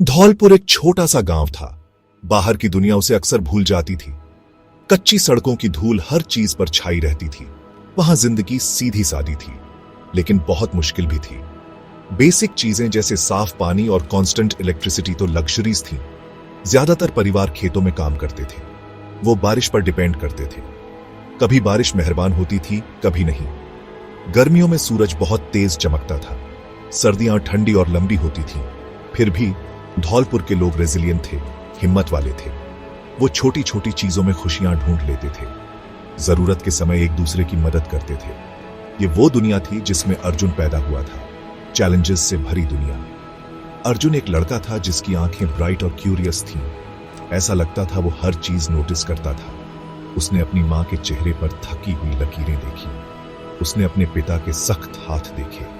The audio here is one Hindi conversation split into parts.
धौलपुर एक छोटा सा गांव था। बाहर की दुनिया उसे अक्सर भूल जाती थी। कच्ची सड़कों की धूल हर चीज पर छाई रहती थी। वहां जिंदगी सीधी सादी थी, लेकिन बहुत मुश्किल भी थी। बेसिक चीजें जैसे साफ पानी और कांस्टेंट इलेक्ट्रिसिटी तो लग्जरीज थी। ज्यादातर परिवार खेतों में काम करते थे। वो बारिश पर डिपेंड करते थे। कभी बारिश मेहरबान होती थी, कभी नहीं। गर्मियों में सूरज बहुत तेज चमकता था। सर्दियां ठंडी और लंबी होती थीं। फिर भी धौलपुर के लोग रेजिलिएंट थे, हिम्मत वाले थे। वो छोटी छोटी चीजों में खुशियां ढूंढ लेते थे। जरूरत के समय एक दूसरे की मदद करते थे। ये वो दुनिया थी जिसमें अर्जुन पैदा हुआ था, चैलेंजेस से भरी दुनिया। अर्जुन एक लड़का था जिसकी आंखें ब्राइट और क्यूरियस थीं। ऐसा लगता था वो हर चीज नोटिस करता था। उसने अपनी मां के चेहरे पर थकी हुई लकीरें देखी। उसने अपने पिता के सख्त हाथ देखे।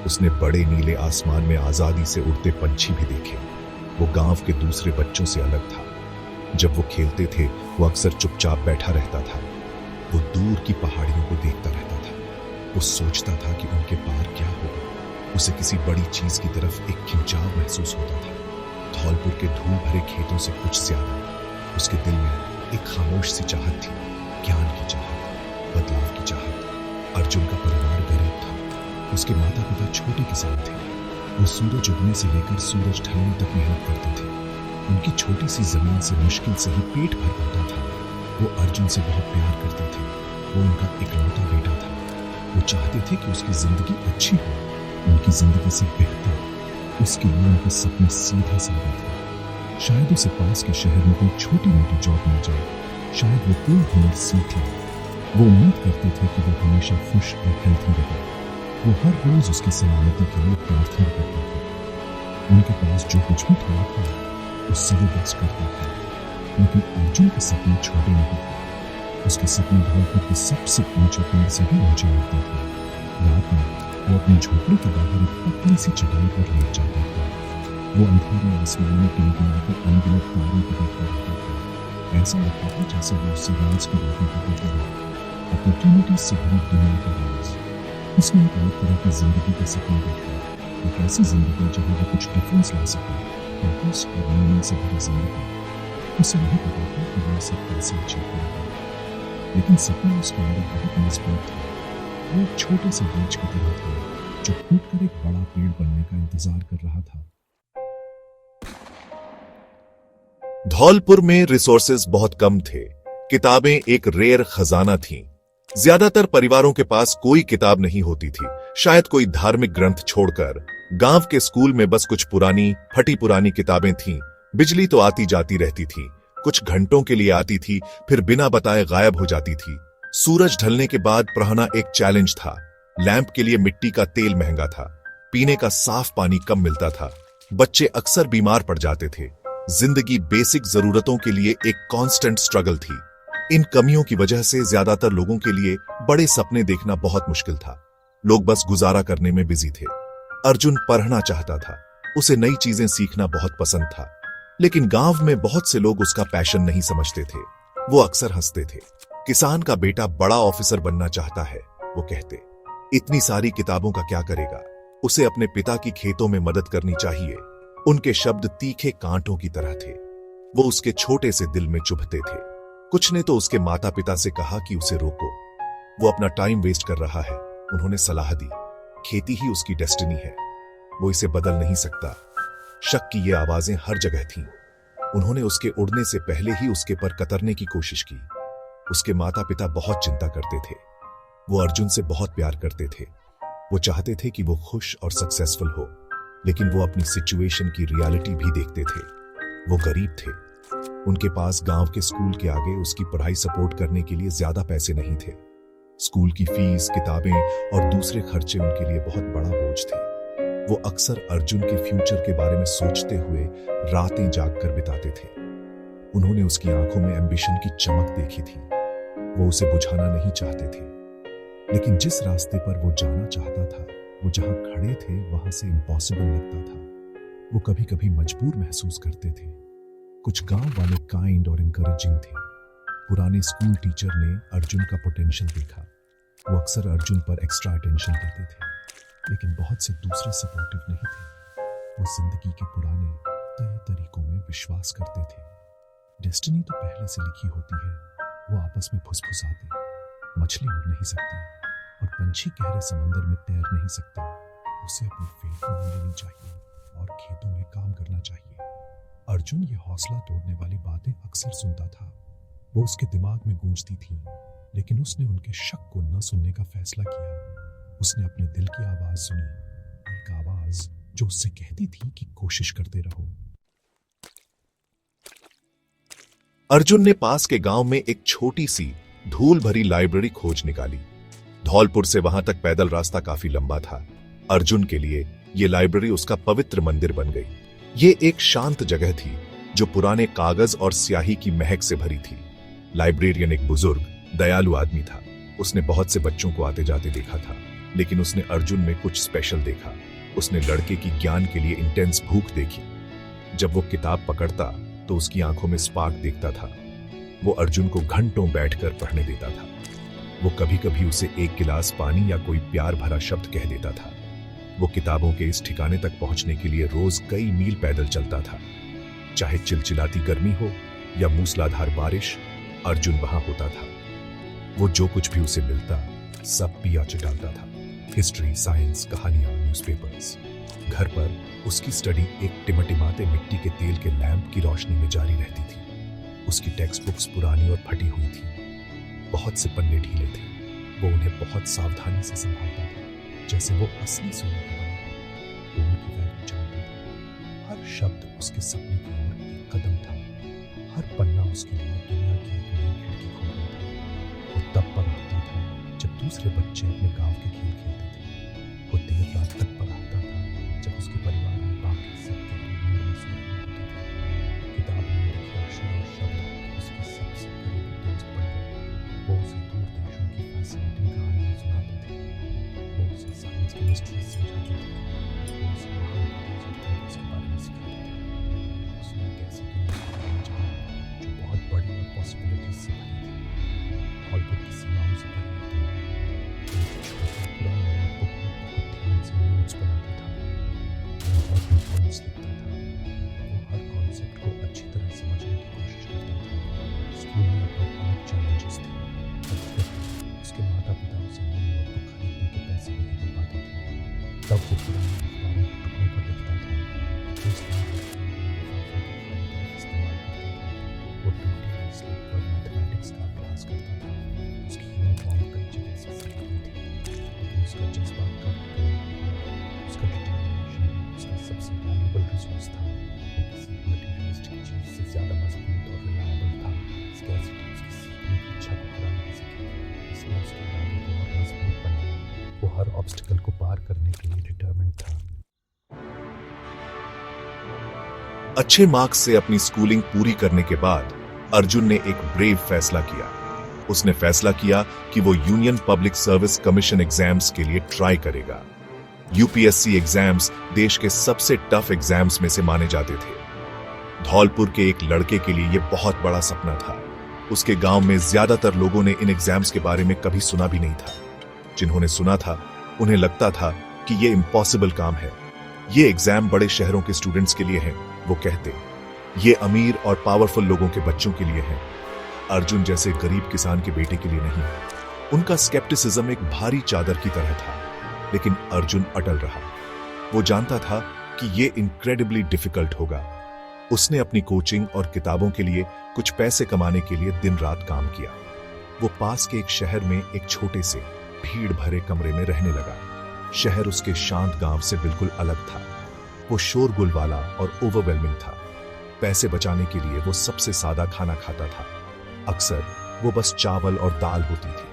उसने बड़े नीले आसमान में आजादी से उड़ते पंछी भी देखे। वो गांव के दूसरे बच्चों से अलग था। जब वो खेलते थे, वो अक्सर चुपचाप बैठा रहता था। वो दूर की पहाड़ियों को देखता रहता था। वो सोचता था कि उनके पार क्या होगा। उसे किसी बड़ी चीज की तरफ एक खिंचाव महसूस होता था। धौलपुर के धूल भरे खेतों से कुछ ज्यादा उसके दिल में एक खामोश सी चाहत थी, ज्ञान की चाहत, बदलाव की चाहत। अर्जुन का परिवार गरीब था। उसके माता पिता छोटे किसान थे। वो सूरज उगने से लेकर सूरज ढलने तक मेहनत करते थे। उनकी छोटी सी जमीन से मुश्किल से ही पेट भर पाता था। वो अर्जुन से बहुत प्यार करते थे। वो उनका इकलौता बेटा था। वो चाहते थे कि उसकी जिंदगी अच्छी हो, उनकी जिंदगी से बेहतर। उसके लिए उनके सपने सीधा साधा थे। शायद उसे पास के शहर में कोई छोटी मोटी जॉब मिल जाए। शायद वो कोई हुनर सीख ले। वो उम्मीद करते थे कि वो हमेशा खुश और हेल्थी रहे। वो हर रोज उसकी सलामती के लिए प्रार्थना करते थे। उनके पास जो कुछ भी थोड़ा था, उससे वो बेस्ट करते थे। लेकिन अर्जुन के सपने छोटे नहीं थे। उसके सपने धौलपुर के सबसे ऊंचे पेड़ से भी ऊंचे उड़ते थे। रात में वो अपनी झोपड़ी के बाहर एक पतली सी चटाई पर लेट जाता था। वो अंधेरे आसमान में टिमटिमाते अनगिनत तारों को देखता रहता था। ऐसा लगता था जैसे वो उससे राज की बातें करते थे, अपॉर्चुनिटीज से भरी दुनिया का राज। उसने एक अलग तरह की जिंदगी का सपना देखा। एक ऐसी जिंदगी जहाँ वो कुछ डिफरेंस ला सके, पर्पस और मीनिंग से भरी जिंदगी। उसे नहीं पता था कि वो सब कैसे अचीव करेगा, लेकिन सपना उसके अंदर बहुत मजबूत था। वो एक छोटे से बीज की तरह था जो फूटकर एक बड़ा पेड़ बनने का इंतजार कर रहा था। धौलपुर में रिसोर्सेज बहुत कम थे। किताबें एक रेयर खजाना थीं। ज्यादातर परिवारों के पास कोई किताब नहीं होती थी, शायद कोई धार्मिक ग्रंथ छोड़कर। गांव के स्कूल में बस कुछ पुरानी फटी पुरानी किताबें थीं। बिजली तो आती जाती रहती थी, कुछ घंटों के लिए आती थी, फिर बिना बताए गायब हो जाती थी। सूरज ढलने के बाद पढ़ना एक चैलेंज था। लैंप के लिए मिट्टी का तेल महंगा था। पीने का साफ पानी कम मिलता था। बच्चे अक्सर बीमार पड़ जाते थे। जिंदगी बेसिक जरूरतों के लिए एक कांस्टेंट स्ट्रगल थी। इन कमियों की वजह से ज्यादातर लोगों के लिए बड़े सपने देखना बहुत मुश्किल था। लोग बस गुजारा करने में बिजी थे। अर्जुन पढ़ना चाहता था। उसे नई चीजें सीखना बहुत पसंद था। लेकिन गांव में बहुत से लोग उसका पैशन नहीं समझते थे। वो अक्सर हंसते थे। किसान का बेटा बड़ा ऑफिसर बनना चाहता है, वो कहते। इतनी सारी किताबों का क्या करेगा? उसे अपने पिता की खेतों में मदद करनी चाहिए। उनके शब्द तीखे कांटों की तरह थे। वो उसके छोटे से दिल में चुभते थे। कुछ ने तो उसके माता पिता से कहा कि उसे रोको, वो अपना टाइम वेस्ट कर रहा है। उन्होंने सलाह दी, खेती ही उसकी डेस्टिनी है, वो इसे बदल नहीं सकता। शक की ये आवाजें हर जगह थीं। उन्होंने उसके उड़ने से पहले ही उसके पर कतरने की कोशिश की। उसके माता पिता बहुत चिंता करते थे। वो अर्जुन से बहुत प्यार करते थे। वो चाहते थे कि वो खुश और सक्सेसफुल हो, लेकिन वो अपनी सिचुएशन की रियलिटी भी देखते थे। वो गरीब थे। उनके पास गांव के स्कूल के आगे उसकी पढ़ाई सपोर्ट करने के लिए ज्यादा पैसे नहीं थे। स्कूल की फीस, किताबें और दूसरे खर्चे उनके लिए बहुत बड़ा बोझ थे। वो अक्सर अर्जुन के फ्यूचर के बारे में सोचते हुए रातें जागकर बिताते थे। उन्होंने उसकी आंखों में एम्बिशन की चमक देखी थी। वो उसे बुझाना नहीं चाहते थे, लेकिन जिस रास्ते पर वो जाना चाहता था, वो जहां खड़े थे वहां से इम्पॉसिबल लगता था। वो कभी कभी मजबूर महसूस करते थे। कुछ गांव वाले काइंड और इंकरेजिंग थे। पुराने स्कूल टीचर ने अर्जुन का पोटेंशियल देखा। वो अक्सर अर्जुन पर एक्स्ट्रा अटेंशन देते थे, लेकिन बहुत से दूसरे सपोर्टिव नहीं थे। वो जिंदगी के पुराने तय तरीकों में विश्वास करते थे। डेस्टिनी तो पहले से लिखी होती है, वो आपस में फुसफुसाते, मछली उड़ नहीं सकती और पंछी गहरे समंदर में तैर नहीं सकते, उसे अपनी फेट मान लेनी चाहिए और खेतों में काम करना चाहिए। अर्जुन ये हौसला तोड़ने वाली बातें अक्सर सुनता था। वो उसके दिमाग में गूंजती थी, लेकिन उसने उनके शक को न सुनने का फैसला किया। उसने अपने दिल की आवाज सुनी, एक आवाज जो उससे कहती थी कि कोशिश करते रहो। अर्जुन ने पास के गांव में एक छोटी सी धूल भरी लाइब्रेरी खोज निकाली। धौलपुर से वहां तक पैदल रास्ता काफी लंबा था। अर्जुन के लिए यह लाइब्रेरी उसका पवित्र मंदिर बन गई। ये एक शांत जगह थी जो पुराने कागज और स्याही की महक से भरी थी। लाइब्रेरियन एक बुजुर्ग, दयालु आदमी था। उसने बहुत से बच्चों को आते जाते देखा था, लेकिन उसने अर्जुन में कुछ स्पेशल देखा। उसने लड़के की ज्ञान के लिए इंटेंस भूख देखी। जब वो किताब पकड़ता तो उसकी आंखों में स्पार्क दिखता था। वो अर्जुन को घंटों बैठकर पढ़ने देता था। वो कभी कभी उसे एक गिलास पानी या कोई प्यार भरा शब्द कह देता था। वो किताबों के इस ठिकाने तक पहुंचने के लिए रोज कई मील पैदल चलता था। चाहे चिलचिलाती गर्मी हो या मूसलाधार बारिश, अर्जुन वहां होता था। वो जो कुछ भी उसे मिलता सब पिया चिटाता था। हिस्ट्री, साइंस, कहानियां, न्यूज़पेपर्स। घर पर उसकी स्टडी एक टिमटिमाते मिट्टी के तेल के लैंप की रोशनी में जारी रहती थी। उसकी टेक्स्ट बुक्स पुरानी और फटी हुई थी। बहुत से पन्ने ढीले थे। वो उन्हें बहुत सावधानी से संभालता था, जैसे वो असली सोने के बने। वो उनकी वैल्यू जानता था। हर शब्द उसके सपने की ओर एक कदम था। हर पन्ना उसके लिए दुनिया की एक नई खिड़की खोल रहा था। वो तब पढ़ता था जब दूसरे बच्चे अपने गांव के खेल खेलते थे। वो देर रात तक पढ़ता था जब उसके परिवार में बाकी सब गहरी नींद में सो रहे होते थे। किताब में लिखे अक्षर और शब्द उसके सबसे करीबी दोस्त बन गए। वो उसे दूर देशों की फैसिनेटिंग कहानियां सुनाते थे। वो उसे साइंस की मिस्ट्री समझाते थे। वो उसे महान थिंग्स के बारे में सिखाते थे। उसने एक ऐसी दुनिया के बारे में जाना जो बहुत बड़ी और पॉसिबिलिटीज से भरी थी। धौलपुर की सीमाओं से भरी थी। एक छोटा पुराना नोटबुक में बहुत ध्यान से नोट्स बनाता था। वो बहुत पॉइंट्स लिखता था। वो हर कॉन्सेप्ट को अच्छी तरह समझने की कोशिश करता था। स्कूल में अपने अलग चैलेंजेस थे। उसके माता पिता उसे नई नोटबुक खरीदने के पैसे नहीं दे पाते थे। तब वो पुराने अखबारों के टुकड़ों पर लिखता था। इस्तेमाल करता था। वो टूटी हुई स्लिप पर मैथमेटिक्स का अभ्यास करता था। उसकी यूनिफॉर्म कई जगह से सही हुई थी, लेकिन उसका जज्बा कभी कम नहीं हुआ। उसका डिटर्मिनेशन उसका सबसे वैल्यूएबल रिसोर्स था। वो किसी मटेरियलिस्टिक चीज से ज्यादा मजबूत और रिलायबल था। स्कैर्सिटी उसकी सीखने की इच्छा को हरा नहीं सकी, इसलिए उसके इरादे को और मजबूत बनाया। वो हर ऑब्स्टिकल को पार करने के लिए डिटर्मिन्ड था। अच्छे मार्क्स से अपनी स्कूलिंग पूरी करने के बाद अर्जुन ने एक ब्रेव फैसला किया। उसने फैसला किया कि वो union public service commission exams के लिए ट्राई करेगा। यूपीएससी एग्जाम्स देश के सबसे टफ एग्जाम्स में से माने जाते थे। धौलपुर के एक लड़के के लिए यह बहुत बड़ा सपना था। उसके गांव में ज्यादातर लोगों ने इन एग्जाम्स के बारे में कभी सुना भी नहीं था। जिन्होंने सुना था उन्हें लगता था कि यह इम्पॉसिबल काम है। ये एग्जाम बड़े शहरों के स्टूडेंट्स के लिए हैं, वो कहते। ये अमीर और पावरफुल लोगों के बच्चों के लिए हैं, अर्जुन जैसे गरीब किसान के बेटे के लिए नहीं। उनका स्केप्टिसिज्म एक भारी चादर की तरह था, लेकिन अर्जुन अटल रहा। वो जानता था कि ये इनक्रेडिबली डिफिकल्ट होगा। उसने अपनी कोचिंग और किताबों के लिए कुछ पैसे कमाने के लिए दिन रात काम किया। वो पास के एक शहर में एक छोटे से भीड़ भरे कमरे में रहने लगा। शहर उसके शांत गांव से बिल्कुल अलग था। वो शोरगुल वाला और ओवरवेलमिंग था। पैसे बचाने के लिए वो सबसे सादा खाना खाता था। अक्सर वो बस चावल और दाल होती थी।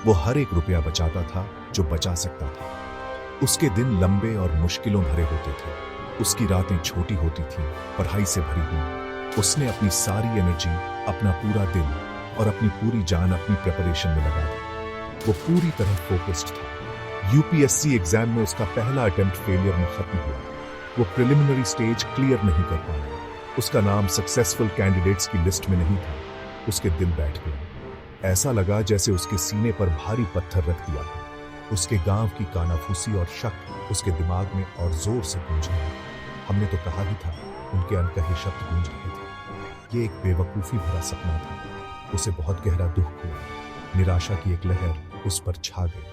वो हर एक रुपया बचाता था जो बचा सकता था। उसके दिन लंबे और मुश्किलों भरे होते थे। उसकी रातें छोटी होती थीं, पढ़ाई से भरी हुई। उसने अपनी सारी एनर्जी, अपना पूरा दिल और अपनी पूरी जान अपनी प्रिपरेशन में लगा दी। वो पूरी तरह फोकस्ड था। यूपीएससी एग्जाम में उसका पहला अटेम्प्ट फेलियर में खत्म हुआ। वो प्रिलिमिनरी स्टेज क्लियर नहीं कर पाया। उसका नाम सक्सेसफुल कैंडिडेट्स की लिस्ट में नहीं था। उसके दिल बैठ गया। ऐसा लगा जैसे उसके सीने पर भारी पत्थर रख दिया था। उसके गांव की कानाफूसी और शक उसके दिमाग में और जोर से गूंजने लगा। हमने तो कहा ही था उनके अनकहे शब्द गूंज रहे थे। ये एक बेवकूफी भरा सपना था। उसे बहुत गहरा दुख हुआ। निराशा की एक लहर उस पर छा गई।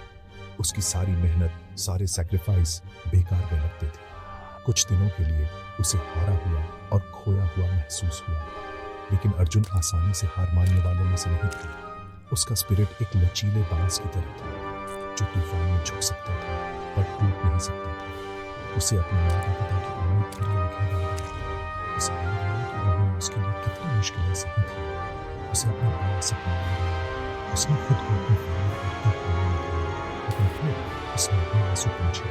उसकी सारी मेहनत, सारे सैक्रिफाइस बेकार गए लगते थे। कुछ दिनों के लिए उसे हारा हुआ और खोया हुआ महसूस हुआ, लेकिन अर्जुन आसानी से हार मानने वालों में से नहीं था। उसका स्पिरिट एक लचीले बांस की तरह था, जो तूफान में झुक सकता था पर टूट नहीं सकता था। उसे अपने माता पिता की उम्मीद पर आंखें डाल दी। उसे याद आया कि उन्होंने उसके लिए कितनी मुश्किलें सही थी। उसे अपना बड़ा सपना याद आया। उसने खुद को अपनी फैमिली पर दुख मानने दिया, लेकिन फिर उसने अपने आंसू पूछे।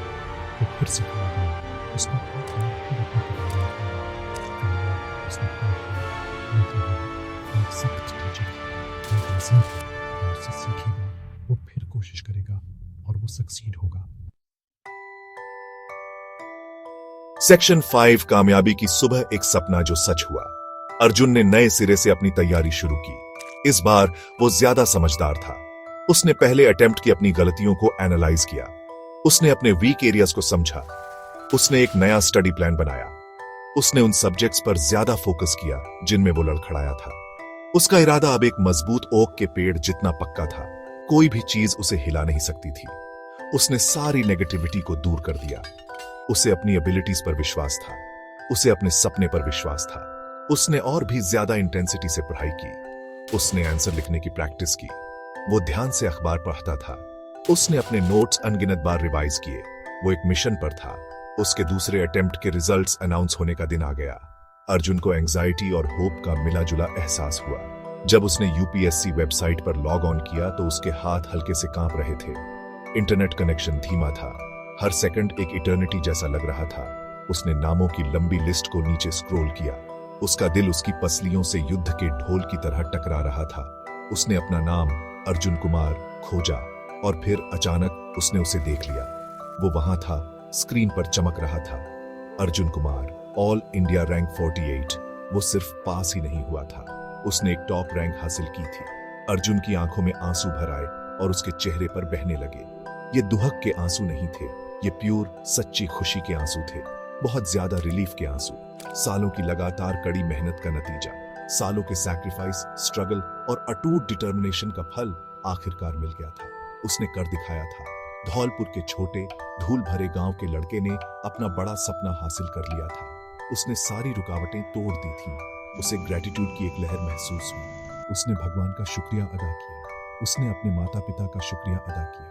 वो फिर से खड़ा हुआ। उसने अपने किताबें खोली। उसने एक सख्त टीचर और उससे सीखेगा, वो फिर कोशिश करेगा और वो सक्सीड होगा। सेक्शन 5 कामयाबी की सुबह एक सपना जो सच हुआ। अर्जुन ने नए सिरे से अपनी तैयारी शुरू की। इस बार वो ज्यादा समझदार था। उसने पहले अटेम्प्ट की अपनी गलतियों को एनालाइज किया। उसने अपने वीक एरियाज को समझा। उसने एक नया स्टडी प्लान बनाया। उसने उन सब्जेक्ट्स पर ज्यादा फोकस किया जिनमें वो लड़खड़ाया था। उसका इरादा अब एक मजबूत ओक के पेड़ जितना पक्का था। कोई भी चीज उसे हिला नहीं सकती थी। उसने सारी नेगेटिविटी को दूर कर दिया। उसे अपनी एबिलिटीज पर विश्वास था। उसे अपने सपने पर विश्वास था। उसने और भी ज्यादा इंटेंसिटी से पढ़ाई की। उसने आंसर लिखने की प्रैक्टिस की। वो ध्यान से अखबार पढ़ता था। उसने अपने नोट्स अनगिनत बार रिवाइज किए। वो एक मिशन पर था। उसके दूसरे अटेम्प्ट के रिजल्ट्स अनाउंस होने का दिन आ गया। अर्जुन को एंजाइटी और होप का मिला जुला एहसास हुआ। जब उसने यूपीएससी वेबसाइट पर लॉग ऑन किया तो उसके हाथ हल्के से कांप रहे थे। इंटरनेट कनेक्शन धीमा था। हर सेकंड एक इटर्निटी जैसा लग रहा था। उसने नामों की लंबी लिस्ट को नीचे स्क्रॉल किया। उसका दिल उसकी पसलियों से युद्ध के ढोल की तरह टकरा रहा था। उसने अपना नाम अर्जुन कुमार खोजा और फिर अचानक उसने उसे देख लिया। वो वहां था, स्क्रीन पर चमक रहा था। Arjun Kumar, all India rank 48। वो सिर्फ पास ही नहीं हुआ था, उसने एक टॉप रैंक हासिल की थी। अर्जुन की आंखों में आंसू भर आए और उसके चेहरे पर बहने लगे। ये दुहक के आंसू नहीं थे, ये प्योर सच्ची खुशी के आंसू थे। बहुत ज्यादा रिलीफ के आंसू। सालों की लगातार कड़ी मेहनत का नतीजा, सालों के सैक्रिफाइस, स्ट्रगल और अटूट डिटर्मिनेशन का फल आखिरकार मिल गया था। उसने कर दिखाया था। धौलपुर के छोटे धूल भरे गांव के लड़के ने अपना बड़ा सपना हासिल कर लिया था। उसने सारी रुकावटें तोड़ दी थी। उसे ग्रेटिट्यूड की एक लहर महसूस हुई। उसने भगवान का शुक्रिया अदा किया। उसने अपने माता पिता का शुक्रिया अदा किया।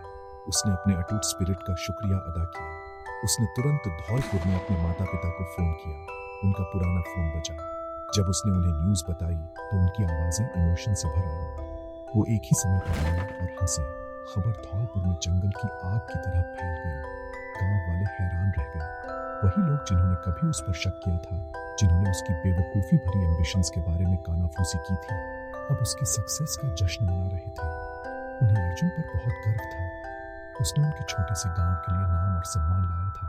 उसने अपने अटूट स्पिरिट का शुक्रिया अदा किया। उसने तुरंत धौलपुर में अपने माता पिता को फोन किया। उनका पुराना फोन बजा। जब उसने उन्हें न्यूज बताई तो उनकी आवाजें इमोशन से भर आई। वो एक ही समय पर आए और हंसे। खबर धौलपुर में जंगल की आग की तरह फैल गई। गांव वाले हैरान रह गए। वही लोग जिन्होंने कभी उस पर शक किया था, जिन्होंने उसकी बेवकूफी भरी एम्बिशंस के बारे में कानाफूसी की थी, अब उसकी सक्सेस का जश्न मना रहे थे। उन्हें अर्जुन पर बहुत गर्व था। उसने उनके छोटे से गांव के लिए नाम और सम्मान लाया था।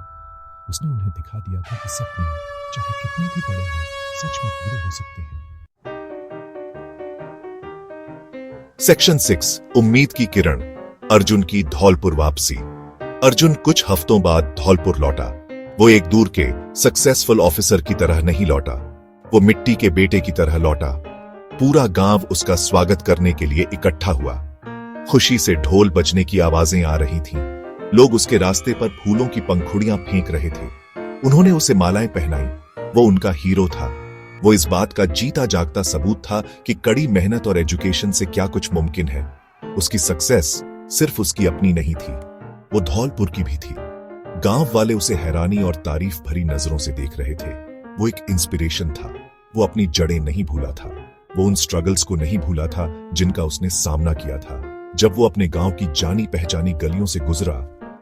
उसने उन्हें दिखा दिया था कि सपने चाहे कितने भी बड़े हों, सच में पूरे हो सकते हैं। सेक्शन 6, उम्मीद की किरण। अर्जुन की धौलपुर वापसी। अर्जुन कुछ हफ्तों बाद धौलपुर लौटा। वो एक दूर के सक्सेसफुल ऑफिसर की तरह नहीं लौटा, वो मिट्टी के बेटे की तरह लौटा। पूरा गांव उसका स्वागत करने के लिए इकट्ठा हुआ। खुशी से ढोल बजने की आवाजें आ रही थीं। लोग उसके रास्ते पर फूलों की पंखुड़ियां फेंक रहे थे। उन्होंने उसे मालाएं पहनाई। वो उनका हीरो था। वो इस बात का जीता जागता सबूत था कि कड़ी मेहनत और एजुकेशन से क्या कुछ मुमकिन है। उसकी सक्सेस सिर्फ उसकी अपनी नहीं थी, वो धौलपुर की भी थी। गांव वाले उसे हैरानी और तारीफ भरी नजरों से देख रहे थे। वो एक इंस्पिरेशन था। वो अपनी जड़ें नहीं भूला था। वो उन स्ट्रगल्स को नहीं भूला था जिनका उसने सामना किया था। जब वो अपने गांव की जानी पहचानी गलियों से गुजरा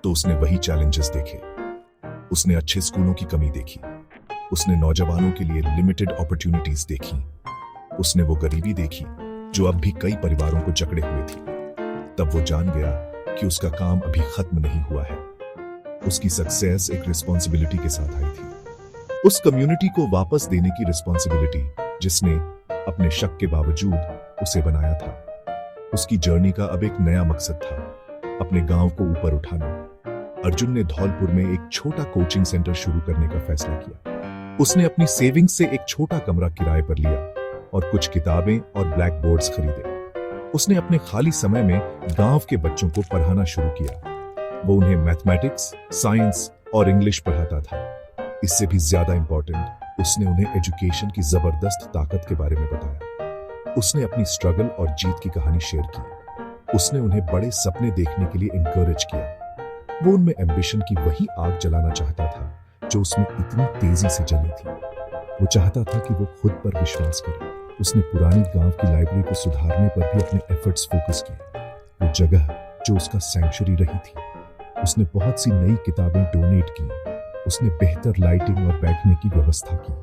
तो उसने वही चैलेंजेस देखे। उसने अच्छे स्कूलों की कमी देखी। उसने नौजवानों के लिए लिमिटेड अपॉर्चुनिटीज देखी। उसने वो गरीबी देखी जो अब भी कई परिवारों को जकड़े हुए थी। तब वो जान गया कि उसका काम अभी खत्म नहीं हुआ है। उसकी सक्सेस एक रिस्पॉन्सिबिलिटी के साथ आई थी। उस कम्युनिटी को वापस देने की रिस्पॉन्सिबिलिटी जिसने अपने शक के बावजूद उसे बनाया था। उसकी जर्नी का अब एक नया मकसद था, अपने गांव को ऊपर उठाना। अर्जुन ने धौलपुर में एक छोटा कोचिंग सेंटर शुरू करने का फैसला किया। उसने अपनी सेविंग्स से एक छोटा कमरा किराए पर लिया और कुछ किताबें और ब्लैक बोर्ड्स खरीदे। उसने अपने खाली समय में गांव के बच्चों को पढ़ाना शुरू किया। वो उन्हें मैथमेटिक्स, साइंस और इंग्लिश पढ़ाता था। इससे भी ज्यादा इंपॉर्टेंट, उसने उन्हें एजुकेशन की जबरदस्त ताकत के बारे में बताया। उसने अपनी स्ट्रगल और जीत की कहानी शेयर की। उसने उन्हें बड़े सपने देखने के लिए इंकरेज किया। वो उनमें एम्बिशन की वही आग जलाना चाहता था जो उसमें इतनी तेजी से जली थी। वो चाहता था कि वो खुद पर विश्वास करे। उसने पुरानी गांव की लाइब्रेरी को सुधारने पर भी अपने एफर्ट्स फोकस किए। वो जगह जो उसका सैंक्चुरी रही थी, उसने बहुत सी नई किताबें डोनेट की। उसने बेहतर लाइटिंग और बैठने की व्यवस्था की।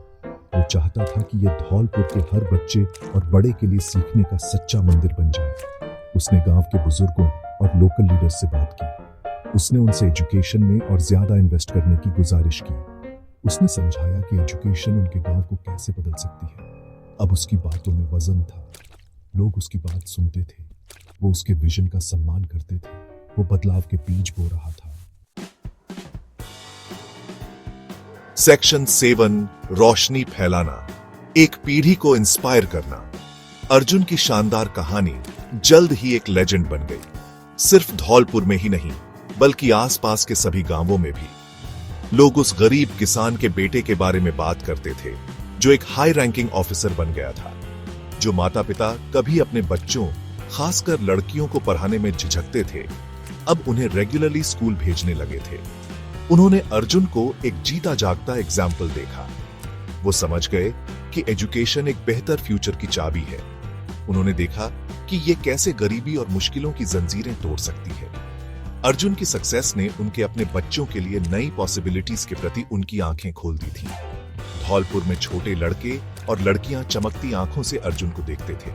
वो चाहता था कि यह धौलपुर के हर बच्चे और बड़े के लिए सीखने का सच्चा मंदिर बन जाए। उसने गांव के बुजुर्गों और लोकल लीडर्स से बात की। उसने उनसे एजुकेशन में और ज्यादा इन्वेस्ट करने की गुजारिश की। उसने समझाया कि एजुकेशन उनके गांव को कैसे बदल सकती है। अब उसकी बातों में वजन था। लोग उसकी बात सुनते थे। वो उसके विजन का सम्मान करते थे। वो बदलाव के बीज बो रहा था। सेक्शन 7, रोशनी फैलाना, एक पीढ़ी को इंस्पायर करना। अर्जुन की शानदार कहानी जल्द ही एक लेजेंड बन गई। सिर्फ धौलपुर में ही नहीं, बल्कि आसपास के सभी गांवों में भी। लोग उस गरीब किसान के बेटे के बारे में बात करते थे जो एक हाई रैंकिंग ऑफिसर बन गया था। जो माता पिता कभी अपने बच्चों, खासकर लड़कियों को पढ़ाने में झिझकते थे, अब उन्हें रेगुलरली स्कूल भेजने लगे थे। उन्होंने अर्जुन को एक जीता जागता एग्जाम्पल देखा। वो समझ गए कि एजुकेशन एक बेहतर फ्यूचर की चाबी है। उन्होंने देखा कि ये कैसे गरीबी और मुश्किलों की जंजीरें तोड़ सकती है। अर्जुन की सक्सेस ने उनके अपने बच्चों के लिए नई पॉसिबिलिटीज के प्रति उनकी आंखें खोल दी थी। धौलपुर में छोटे लड़के और लड़कियां चमकती आंखों से अर्जुन को देखते थे।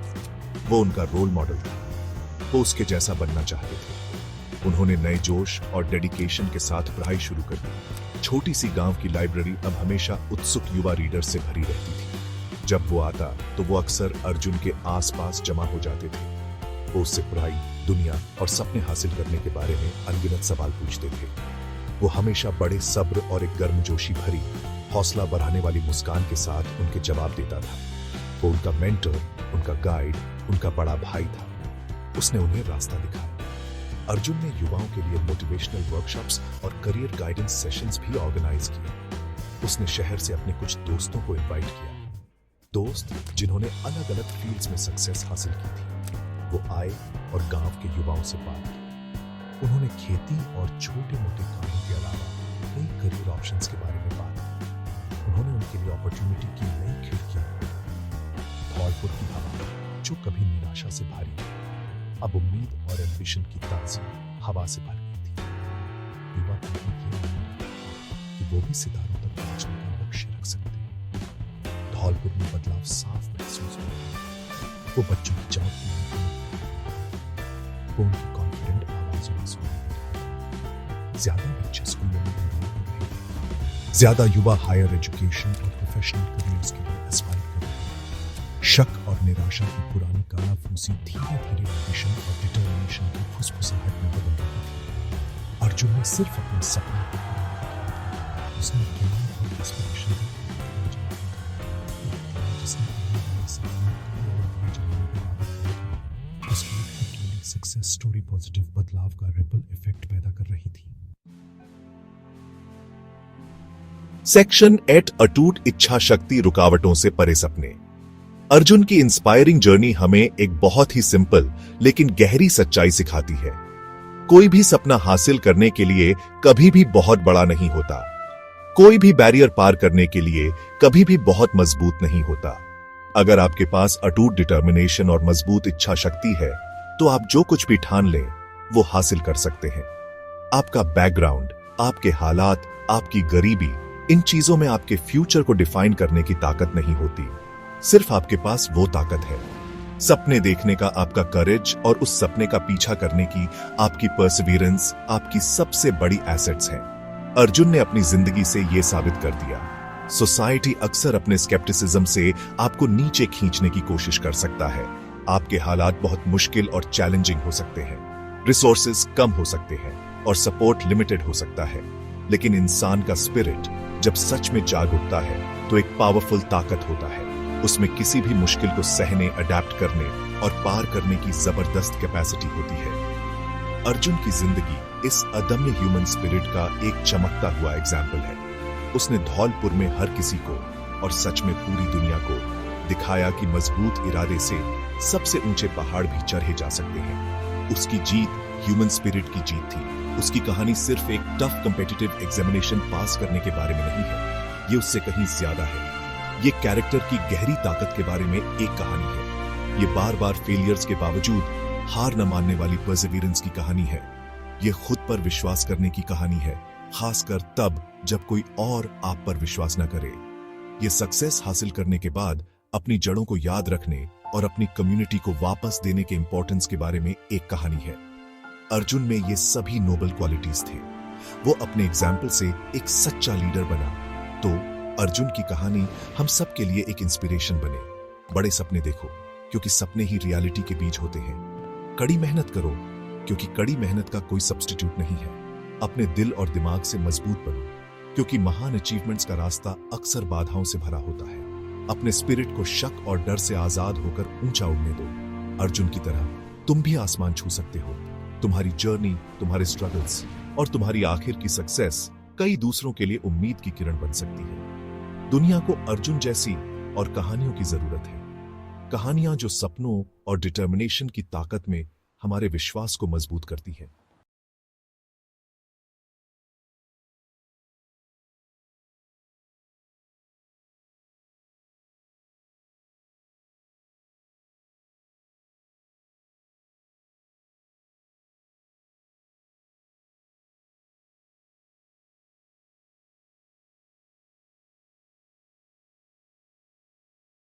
वो उनका रोल मॉडल था। वो उसके जैसा बनना चाहते थे। उन्होंने नए जोश और डेडिकेशन के साथ पढ़ाई शुरू कर दी। छोटी सी गांव की लाइब्रेरी अब हमेशा उत्सुक युवा रीडर से भरी रहती थी। जब वो आता तो वो अक्सर अर्जुन के आसपास जमा हो जाते थे। वो उससे पढ़ाई, दुनिया और सपने हासिल करने के बारे में अनगिनत सवाल पूछते थे। वो हमेशा बड़े सब्र और एक गर्मजोशी भरी, हौसला बढ़ाने वाली मुस्कान के साथ उनके जवाब देता था। वो उनका मेंटर, उनका गाइड, उनका बड़ा भाई था। उसने उन्हें रास्ता दिखाया। अर्जुन ने युवाओं के लिए मोटिवेशनल वर्कशॉप्स और करियर गाइडेंस सेशंस भी ऑर्गेनाइज किए। उसने शहर से अपने कुछ दोस्तों को इनवाइट किया। दोस्त जिन्होंने अलग अलग फील्ड्स में सक्सेस हासिल की थी। वो आए और गांव के युवाओं से बात की। उन्होंने खेती और छोटे मोटे कामों के अलावा कई करियर ऑप्शंस के बारे में बात की। उन्होंने उनके लिए अपॉर्चुनिटी की नई खिड़कियां खोली। धौलपुर की हवा जो कभी निराशा से भरी थी, अब उम्मीद और एम्बिशन की ताजी हवा से भर गई थी। युवा को ये कि वो भी सितारों तक पहुंचने का लक्ष्य रख सकते हैं। धौलपुर में बदलाव साफ महसूस हुआ। वो बच्चों की चमकती वो उनकी कॉन्फिडेंट आवाजों में सुनाई। ज्यादा बच्चे स्कूलों में एनरोल हो रहे हैं। ज्यादा युवा हायर एजुकेशन और प्रोफेशनल करियर्स के लिए एस्पायर कर रहे हैं। शक और निराशा की पुरानी कालाफूसी धीरे धीरे एम्बिशन और डिटर्मिनेशन की फुसफुसाहट में बदल रही थी। अर्जुन ने सिर्फ अपने सपने को पूरा किया था। उसने ज्ञान और इंस्पिरेशन को सक्सेस स्टोरी पॉजिटिव बदलाव का रिपल इफेक्ट पैदा कर रही थी। सेक्शन 8, अटूट इच्छा शक्ति, रुकावटों से परे सपने। अर्जुन की इंस्पायरिंग जर्नी हमें एक बहुत ही सिंपल लेकिन गहरी सच्चाई सिखाती है। कोई भी सपना हासिल करने के लिए कभी भी बहुत बड़ा नहीं होता। कोई भी बैरियर पार करने के लिए कभी भी बहुत मजबूत नहीं होता। अगर आपके पास अटूट डिटर्मिनेशन और मजबूत इच्छा शक्ति है तो आप जो कुछ भी ठान लें वो हासिल कर सकते हैं। आपका बैकग्राउंड, आपके हालात, आपकी गरीबी, इन चीजों में आपके फ्यूचर को डिफाइन करने की ताकत नहीं होती। सिर्फ आपके पास वो ताकत है, सपने देखने का आपका करेज और उस सपने का पीछा करने की आपकी परसिवियरेंस आपकी सबसे बड़ी एसेट्स हैं। अर्जुन ने अपनी जिंदगी से ये साबित कर दिया। सोसाइटी अक्सर अपने स्केप्टिसिज्म से आपको नीचे खींचने की कोशिश कर सकता है। आपके हालात बहुत मुश्किल और चैलेंजिंग हो सकते हैं, रिसोर्सेज कम हो सकते हैं और सपोर्ट लिमिटेड हो सकता है, लेकिन इंसान का स्पिरिट, जब सच में जाग उठता है तो एक पावरफुल ताकत होता है। उसमें किसी भी मुश्किल को सहने, अडेप्ट करने और पार करने की जबरदस्त कैपेसिटी होती है। अर्जुन की जिंदगी इस अदम्य ह्यूमन स्पिरिट का एक चमकता हुआ एग्जाम्पल है। उसने धौलपुर में हर किसी को और सच में पूरी दुनिया को दिखाया कि मजबूत इरादे से सबसे ऊंचे पहाड़ भी चढ़े जा सकते हैं। उसकी जीत ह्यूमन स्पिरिट की जीत थी। उसकी कहानी सिर्फ एक टफ कॉम्पिटिटिव एग्जामिनेशन पास करने के बारे में नहीं है, ये उससे कहीं ज्यादा है। ये कैरेक्टर की गहरी ताकत के बारे में एक कहानी है। ये बार बार फेलियर्स के बावजूद हार न मानने वाली परसिवियरेंस की कहानी है। ये खुद पर विश्वास करने की कहानी है, खासकर तब जब कोई और आप पर विश्वास न करे। ये सक्सेस हासिल करने के बाद अपनी जड़ों को याद रखने और अपनी कम्युनिटी को वापस देने के इंपॉर्टेंस के बारे में एक कहानी है। अर्जुन में ये सभी नोबल क्वालिटीज थे। वो अपने एग्जाम्पल से एक सच्चा लीडर बना। तो अर्जुन की कहानी हम सब के लिए एक इंस्पिरेशन बने। बड़े सपने देखो, क्योंकि सपने ही रियलिटी के बीज होते हैं। कड़ी मेहनत करो, क्योंकि कड़ी मेहनत का कोई सब्स्टिट्यूट नहीं है। अपने दिल और दिमाग से मजबूत बनो, क्योंकि महान अचीवमेंट्स का रास्ता अक्सर बाधाओं से भरा होता है। अपने स्पिरिट को शक और डर से आजाद होकर ऊंचा उड़ने दो। अर्जुन की तरह तुम भी आसमान छू सकते हो। तुम्हारी जर्नी, तुम्हारे स्ट्रगल्स और तुम्हारी आखिर की सक्सेस कई दूसरों के लिए उम्मीद की किरण बन सकती है। दुनिया को अर्जुन जैसी और कहानियों की जरूरत है। कहानियां जो सपनों और डिटर्मिनेशन की ताकत में हमारे विश्वास को मजबूत करती हैं।